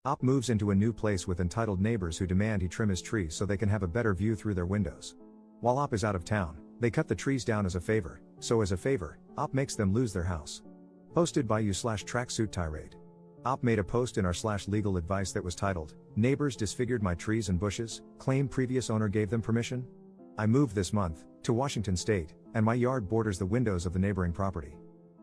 Op moves into a new place with entitled neighbors who demand he trim his trees so they can have a better view through their windows. While Op is out of town, they cut the trees down as a favor, so as a favor, Op makes them lose their house. Posted by you/tracksuit tirade. Op made a post in our/legal advice that was titled, "Neighbors disfigured my trees and bushes, claim previous owner gave them permission?" I moved this month, to Washington State, and my yard borders the windows of the neighboring property.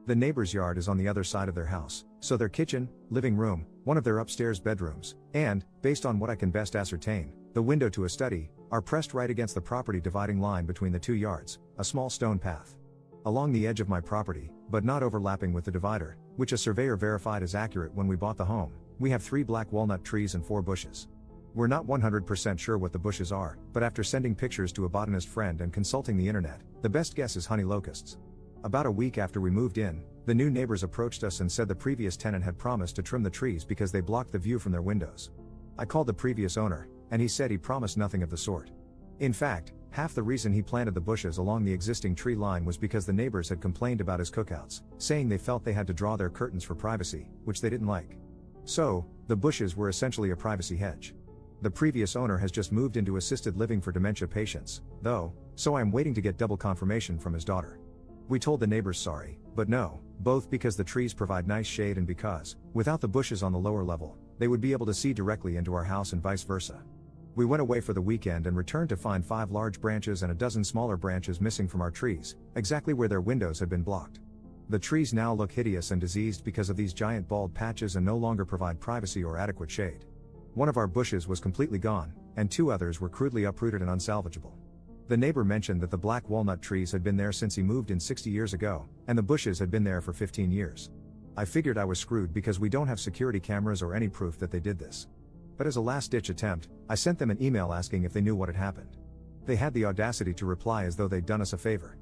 The neighbor's yard is on the other side of their house, so their kitchen, living room, one of their upstairs bedrooms, and, based on what I can best ascertain, the window to a study, are pressed right against the property dividing line between the two yards, a small stone path. Along the edge of my property, but not overlapping with the divider, which a surveyor verified is accurate when we bought the home, we have 3 black walnut trees and 4 bushes. We're not 100% sure what the bushes are, but after sending pictures to a botanist friend and consulting the internet, the best guess is honey locusts. About a week after we moved in, the new neighbors approached us and said the previous tenant had promised to trim the trees because they blocked the view from their windows. I called the previous owner, and he said he promised nothing of the sort. In fact, half the reason he planted the bushes along the existing tree line was because the neighbors had complained about his cookouts, saying they felt they had to draw their curtains for privacy, which they didn't like. So, the bushes were essentially a privacy hedge. The previous owner has just moved into assisted living for dementia patients, though, so I am waiting to get double confirmation from his daughter. We told the neighbors sorry, but no, both because the trees provide nice shade and because, without the bushes on the lower level, they would be able to see directly into our house and vice versa. We went away for the weekend and returned to find 5 large branches and a dozen smaller branches missing from our trees, exactly where their windows had been blocked. The trees now look hideous and diseased because of these giant bald patches and no longer provide privacy or adequate shade. One of our bushes was completely gone, and 2 others were crudely uprooted and unsalvageable. The neighbor mentioned that the black walnut trees had been there since he moved in 60 years ago, and the bushes had been there for 15 years. I figured I was screwed because we don't have security cameras or any proof that they did this. But as a last-ditch attempt, I sent them an email asking if they knew what had happened. They had the audacity to reply as though they'd done us a favor.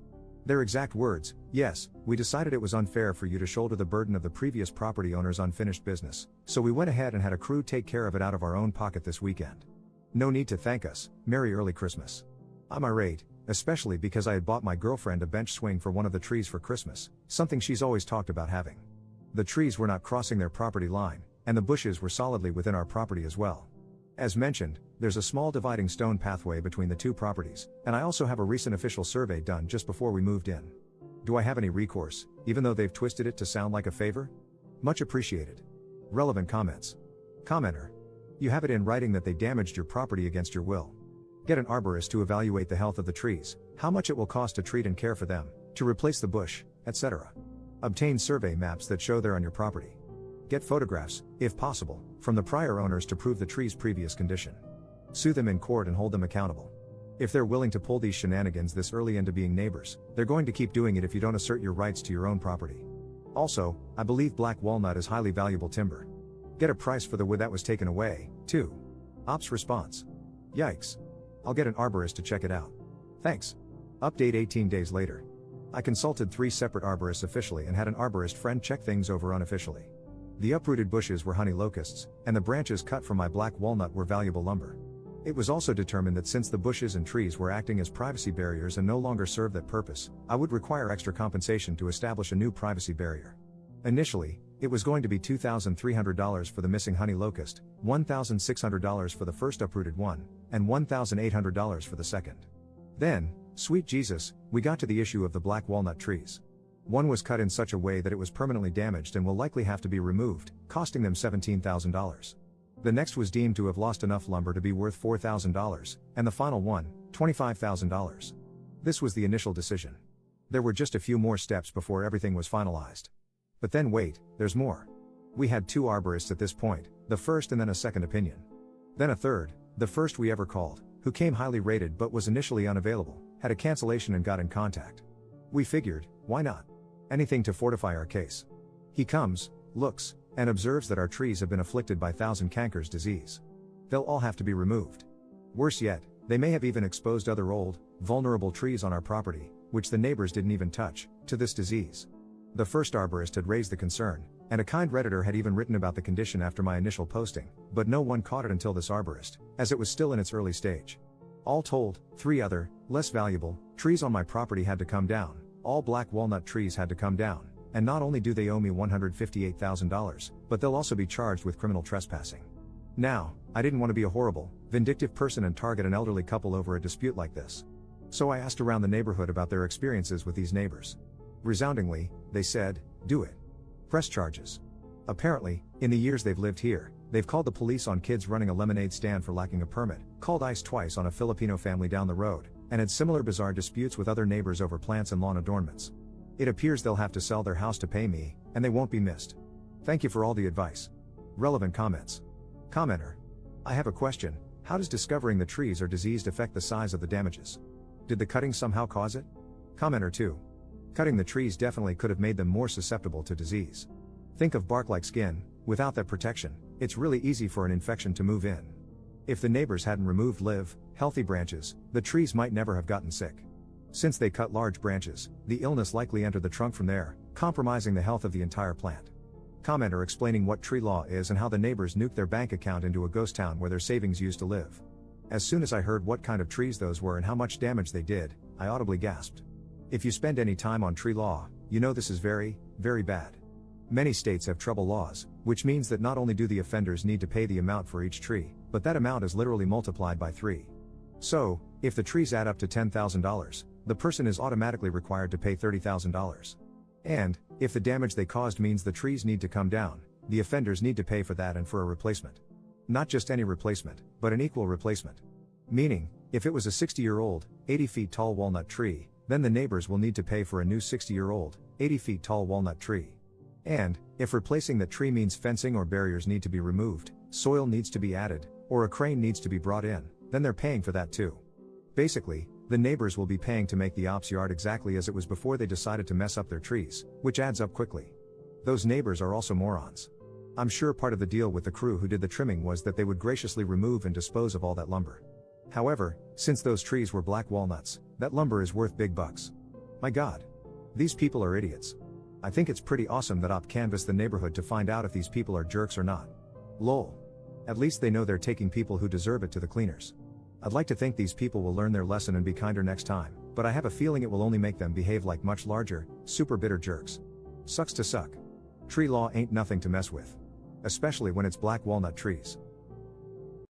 Their exact words, "Yes, we decided it was unfair for you to shoulder the burden of the previous property owner's unfinished business, so we went ahead and had a crew take care of it out of our own pocket this weekend. No need to thank us, Merry Early Christmas." I'm irate, especially because I had bought my girlfriend a bench swing for one of the trees for Christmas, something she's always talked about having. The trees were not crossing their property line, and the bushes were solidly within our property as well. As mentioned, there's a small dividing stone pathway between the 2 properties, and I also have a recent official survey done just before we moved in. Do I have any recourse, even though they've twisted it to sound like a favor? Much appreciated. Relevant comments. Commenter. You have it in writing that they damaged your property against your will. Get an arborist to evaluate the health of the trees, how much it will cost to treat and care for them, to replace the bush, etc. Obtain survey maps that show they're on your property. Get photographs, if possible, from the prior owners to prove the tree's previous condition. Sue them in court and hold them accountable. If they're willing to pull these shenanigans this early into being neighbors, they're going to keep doing it if you don't assert your rights to your own property. Also, I believe black walnut is highly valuable timber. Get a price for the wood that was taken away, too. Ops response. Yikes. I'll get an arborist to check it out. Thanks. Update 18 days later. I consulted 3 separate arborists officially and had an arborist friend check things over unofficially. The uprooted bushes were honey locusts, and the branches cut from my black walnut were valuable lumber. It was also determined that since the bushes and trees were acting as privacy barriers and no longer serve that purpose, I would require extra compensation to establish a new privacy barrier. Initially, it was going to be $2,300 for the missing honey locust, $1,600 for the first uprooted one, and $1,800 for the second. Then, sweet Jesus, we got to the issue of the black walnut trees. One was cut in such a way that it was permanently damaged and will likely have to be removed, costing them $17,000. The next was deemed to have lost enough lumber to be worth $4,000, and the final one, $25,000. This was the initial decision. There were just a few more steps before everything was finalized. But then wait, there's more. We had 2 arborists at this point, the first and then a second opinion. Then a third, the first we ever called, who came highly rated but was initially unavailable, had a cancellation and got in contact. We figured, why not? Anything to fortify our case. He comes, looks, and observes that our trees have been afflicted by thousand cankers disease. They'll all have to be removed. Worse yet, they may have even exposed other old, vulnerable trees on our property, which the neighbors didn't even touch, to this disease. The first arborist had raised the concern, and a kind Redditor had even written about the condition after my initial posting, but no one caught it until this arborist, as it was still in its early stage. All told, 3 other, less valuable, trees on my property had to come down, all black walnut trees had to come down, and not only do they owe me $158,000, but they'll also be charged with criminal trespassing. Now, I didn't want to be a horrible, vindictive person and target an elderly couple over a dispute like this. So I asked around the neighborhood about their experiences with these neighbors. Resoundingly, they said, "Do it. Press charges." Apparently, in the years they've lived here, they've called the police on kids running a lemonade stand for lacking a permit, called ICE twice on a Filipino family down the road, and had similar bizarre disputes with other neighbors over plants and lawn adornments. It appears they'll have to sell their house to pay me, and they won't be missed. Thank you for all the advice. Relevant comments. Commenter. I have a question. How does discovering the trees are diseased affect the size of the damages? Did the cutting somehow cause it? Commenter 2. Cutting the trees definitely could have made them more susceptible to disease. Think of bark-like skin. Without that protection, it's really easy for an infection to move in. If the neighbors hadn't removed live, healthy branches, the trees might never have gotten sick. Since they cut large branches, the illness likely entered the trunk from there, compromising the health of the entire plant. Commenter explaining what tree law is and how the neighbors nuked their bank account into a ghost town where their savings used to live. As soon as I heard what kind of trees those were and how much damage they did, I audibly gasped. If you spend any time on tree law, you know this is very, very bad. Many states have trouble laws, which means that not only do the offenders need to pay the amount for each tree, but that amount is literally multiplied by 3. So, if the trees add up to $10,000, the person is automatically required to pay $30,000. And, if the damage they caused means the trees need to come down, the offenders need to pay for that and for a replacement. Not just any replacement, but an equal replacement. Meaning, if it was a 60-year-old, 80 feet tall walnut tree, then the neighbors will need to pay for a new 60-year-old, 80 feet tall walnut tree. And, if replacing that tree means fencing or barriers need to be removed, soil needs to be added, or a crane needs to be brought in, then they're paying for that too. Basically, the neighbors will be paying to make the ops yard exactly as it was before they decided to mess up their trees, which adds up quickly. Those neighbors are also morons. I'm sure part of the deal with the crew who did the trimming was that they would graciously remove and dispose of all that lumber. However, since those trees were black walnuts, that lumber is worth big bucks. My God. These people are idiots. I think it's pretty awesome that OP canvassed the neighborhood to find out if these people are jerks or not. Lol. At least they know they're taking people who deserve it to the cleaners. I'd like to think these people will learn their lesson and be kinder next time, but I have a feeling it will only make them behave like much larger, super bitter jerks. Sucks to suck. Tree law ain't nothing to mess with. Especially when it's black walnut trees.